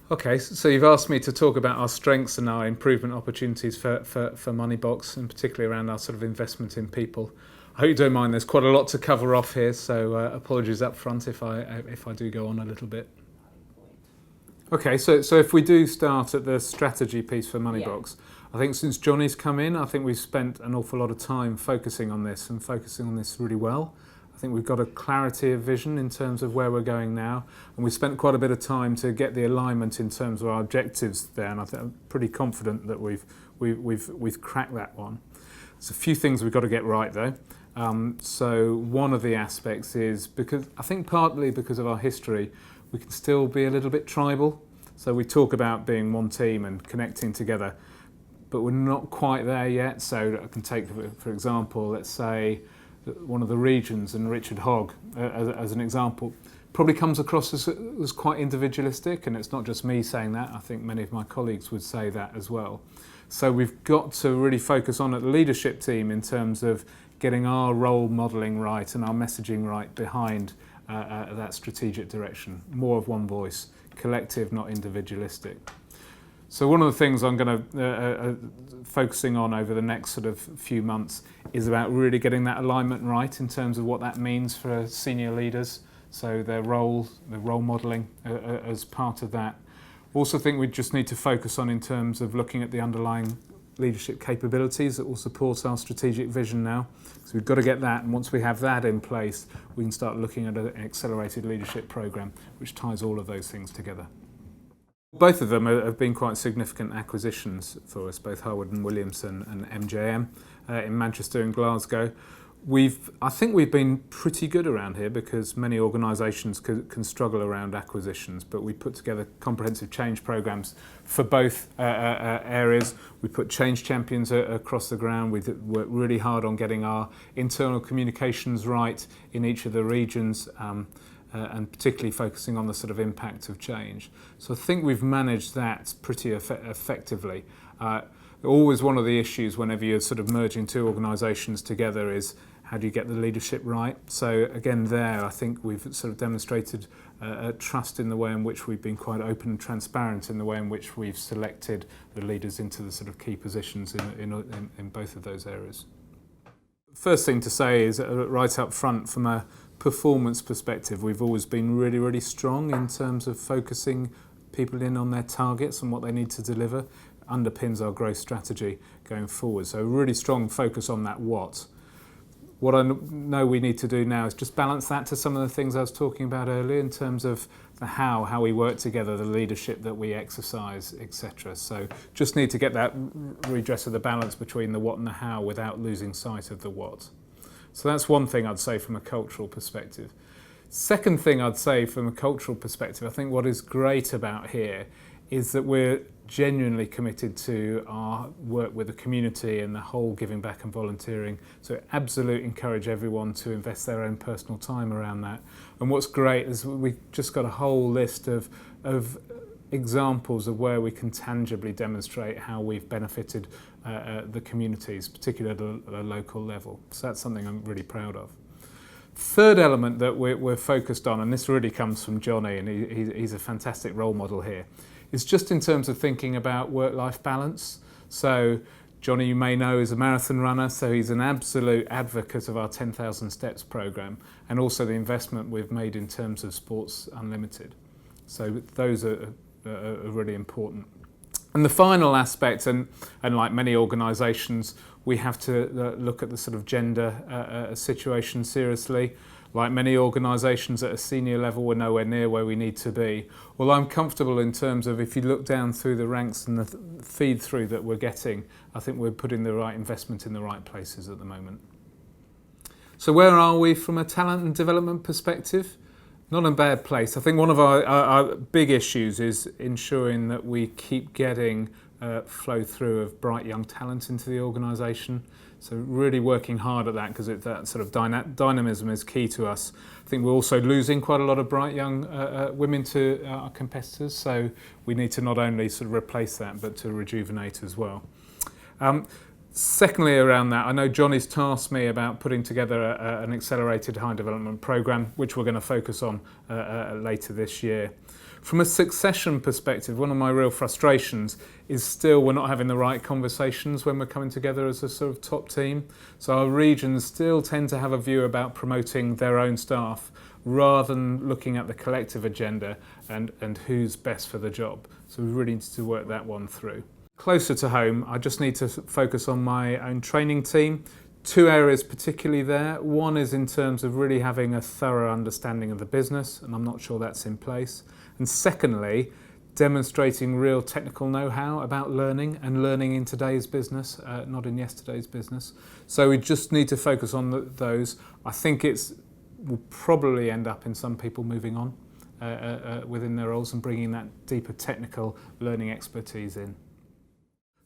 Okay, so you've asked me to talk about our strengths and our improvement opportunities for Moneybox, and particularly around our sort of investment in people. I hope you don't mind. There's quite a lot to cover off here, so apologies up front if I do go on a little bit. Okay, so if we do start at the strategy piece for Moneybox, I think since Johnny's come in, I think we've spent an awful lot of time focusing on this and focusing on this really well. I think we've got a clarity of vision in terms of where we're going now, and we spent quite a bit of time to get the alignment in terms of our objectives there. And I think I'm pretty confident that we've cracked that one. There's a few things we've got to get right though. So one of the aspects is because I think partly because of our history, we can still be a little bit tribal. So we talk about being one team and connecting together, but we're not quite there yet. So I can take, for example, let's say one of the regions, and Richard Hogg, as an example, probably comes across as quite individualistic, and it's not just me saying that. I think many of my colleagues would say that as well. So we've got to really focus on at the leadership team in terms of getting our role modelling right and our messaging right behind that strategic direction. More of one voice, collective, not individualistic. So one of the things I'm going to focusing on over the next sort of few months is about really getting that alignment right in terms of what that means for senior leaders. So their role modelling as part of that. Also think we just need to focus on in terms of looking at the underlying leadership capabilities that will support our strategic vision now. So we've got to get that, and once we have that in place, we can start looking at an accelerated leadership programme which ties all of those things together. Both of them have been quite significant acquisitions for us, both Harwood and Williamson and MJM in Manchester and Glasgow. I think we've been pretty good around here because many organisations can struggle around acquisitions, but we put together comprehensive change programmes for both areas. We put change champions across the ground. We worked really hard on getting our internal communications right in each of the regions. And particularly focusing on the sort of impact of change. So I think we've managed that pretty effectively. Always one of the issues whenever you're sort of merging two organisations together is how do you get the leadership right? So again there I think we've sort of demonstrated trust in the way in which we've been quite open and transparent in the way in which we've selected the leaders into the sort of key positions in both of those areas. First thing to say is right up front, from a performance perspective, we've always been really, really strong in terms of focusing people in on their targets and what they need to deliver. Underpins our growth strategy going forward. So a really strong focus on that what. What I know we need to do now is just balance that to some of the things I was talking about earlier in terms of the how we work together, the leadership that we exercise, etc. So just need to get that redress of the balance between the what and the how without losing sight of the what. So that's one thing I'd say from a cultural perspective. Second thing I'd say from a cultural perspective, I think what is great about here is that we're genuinely committed to our work with the community and the whole giving back and volunteering. So absolutely encourage everyone to invest their own personal time around that. And what's great is we've just got a whole list of examples of where we can tangibly demonstrate how we've benefited the communities, particularly at a local level. So that's something I'm really proud of. Third element that we're focused on, and this really comes from Johnny, and he's a fantastic role model here, is just in terms of thinking about work-life balance. So Johnny, you may know, is a marathon runner, so he's an absolute advocate of our 10,000 Steps programme and also the investment we've made in terms of Sports Unlimited. So those are really important. And the final aspect, and like many organisations, we have to look at the sort of gender situation seriously. Like many organisations at a senior level, we're nowhere near where we need to be. Well, I'm comfortable in terms of if you look down through the ranks and the feed through that we're getting, I think we're putting the right investment in the right places at the moment. So where are we from a talent and development perspective? Not in a bad place. I think one of our big issues is ensuring that we keep getting flow through of bright young talent into the organisation. So really working hard at that because that sort of dynamism is key to us. I think we're also losing quite a lot of bright young women to our competitors. So we need to not only sort of replace that but to rejuvenate as well. Secondly, around that, I know Johnny's tasked me about putting together an accelerated high development programme, which we're going to focus on later this year. From a succession perspective, one of my real frustrations is still we're not having the right conversations when we're coming together as a sort of top team. So our regions still tend to have a view about promoting their own staff rather than looking at the collective agenda and who's best for the job. So we really need to work that one through. Closer to home, I just need to focus on my own training team. Two areas particularly there. One is in terms of really having a thorough understanding of the business, and I'm not sure that's in place. And secondly, demonstrating real technical know-how about learning and learning in today's business, not in yesterday's business. So we just need to focus on those. I think will probably end up in some people moving on within their roles and bringing that deeper technical learning expertise in.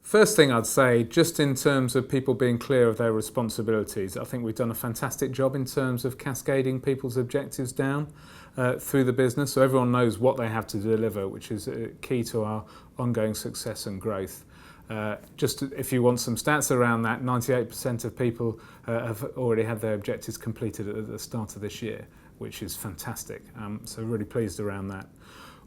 First thing I'd say, just in terms of people being clear of their responsibilities, I think we've done a fantastic job in terms of cascading people's objectives down through the business, so everyone knows what they have to deliver, which is key to our ongoing success and growth. Just if you want some stats around that, 98% of people have already had their objectives completed at the start of this year, which is fantastic. So really pleased around that.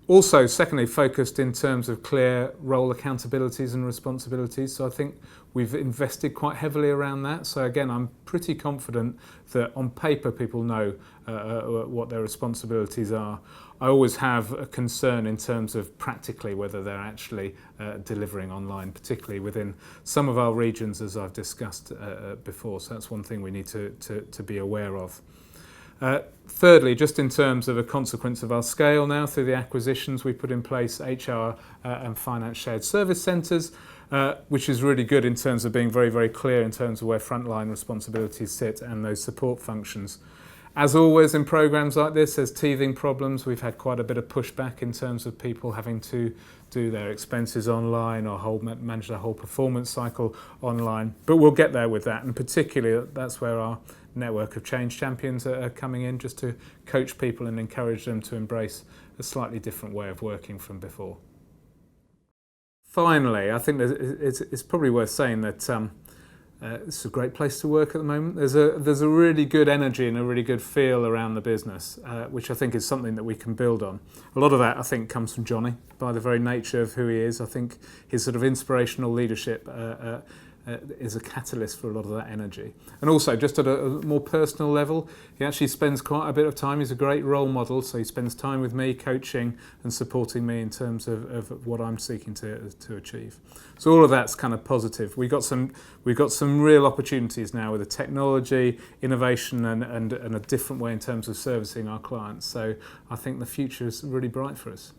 Also, secondly, focused in terms of clear role accountabilities and responsibilities. So I think we've invested quite heavily around that. So again, I'm pretty confident that on paper people know what their responsibilities are. I always have a concern in terms of practically whether they're actually delivering online, particularly within some of our regions, as I've discussed before. So that's one thing we need to be aware of. Thirdly, just in terms of a consequence of our scale now through the acquisitions, we put in place HR and finance shared service centres, which is really good in terms of being very, very clear in terms of where frontline responsibilities sit and those support functions. As always in programmes like this, there's teething problems. We've had quite a bit of pushback in terms of people having to do their expenses online or manage the whole performance cycle online. But we'll get there with that, and particularly that's where our network of change champions are coming in, just to coach people and encourage them to embrace a slightly different way of working from before. Finally, I think it's probably worth saying that this is a great place to work at the moment. There's a really good energy and a really good feel around the business, which I think is something that we can build on. A lot of that, I think, comes from Johnny, by the very nature of who he is. I think his sort of inspirational leadership is a catalyst for a lot of that energy. And also, just at a more personal level, he actually spends quite a bit of time. He's a great role model, so he spends time with me, coaching and supporting me in terms of what I'm seeking to achieve. So all of that's kind of positive. We've got some real opportunities now with the technology, innovation and a different way in terms of servicing our clients. So I think the future is really bright for us.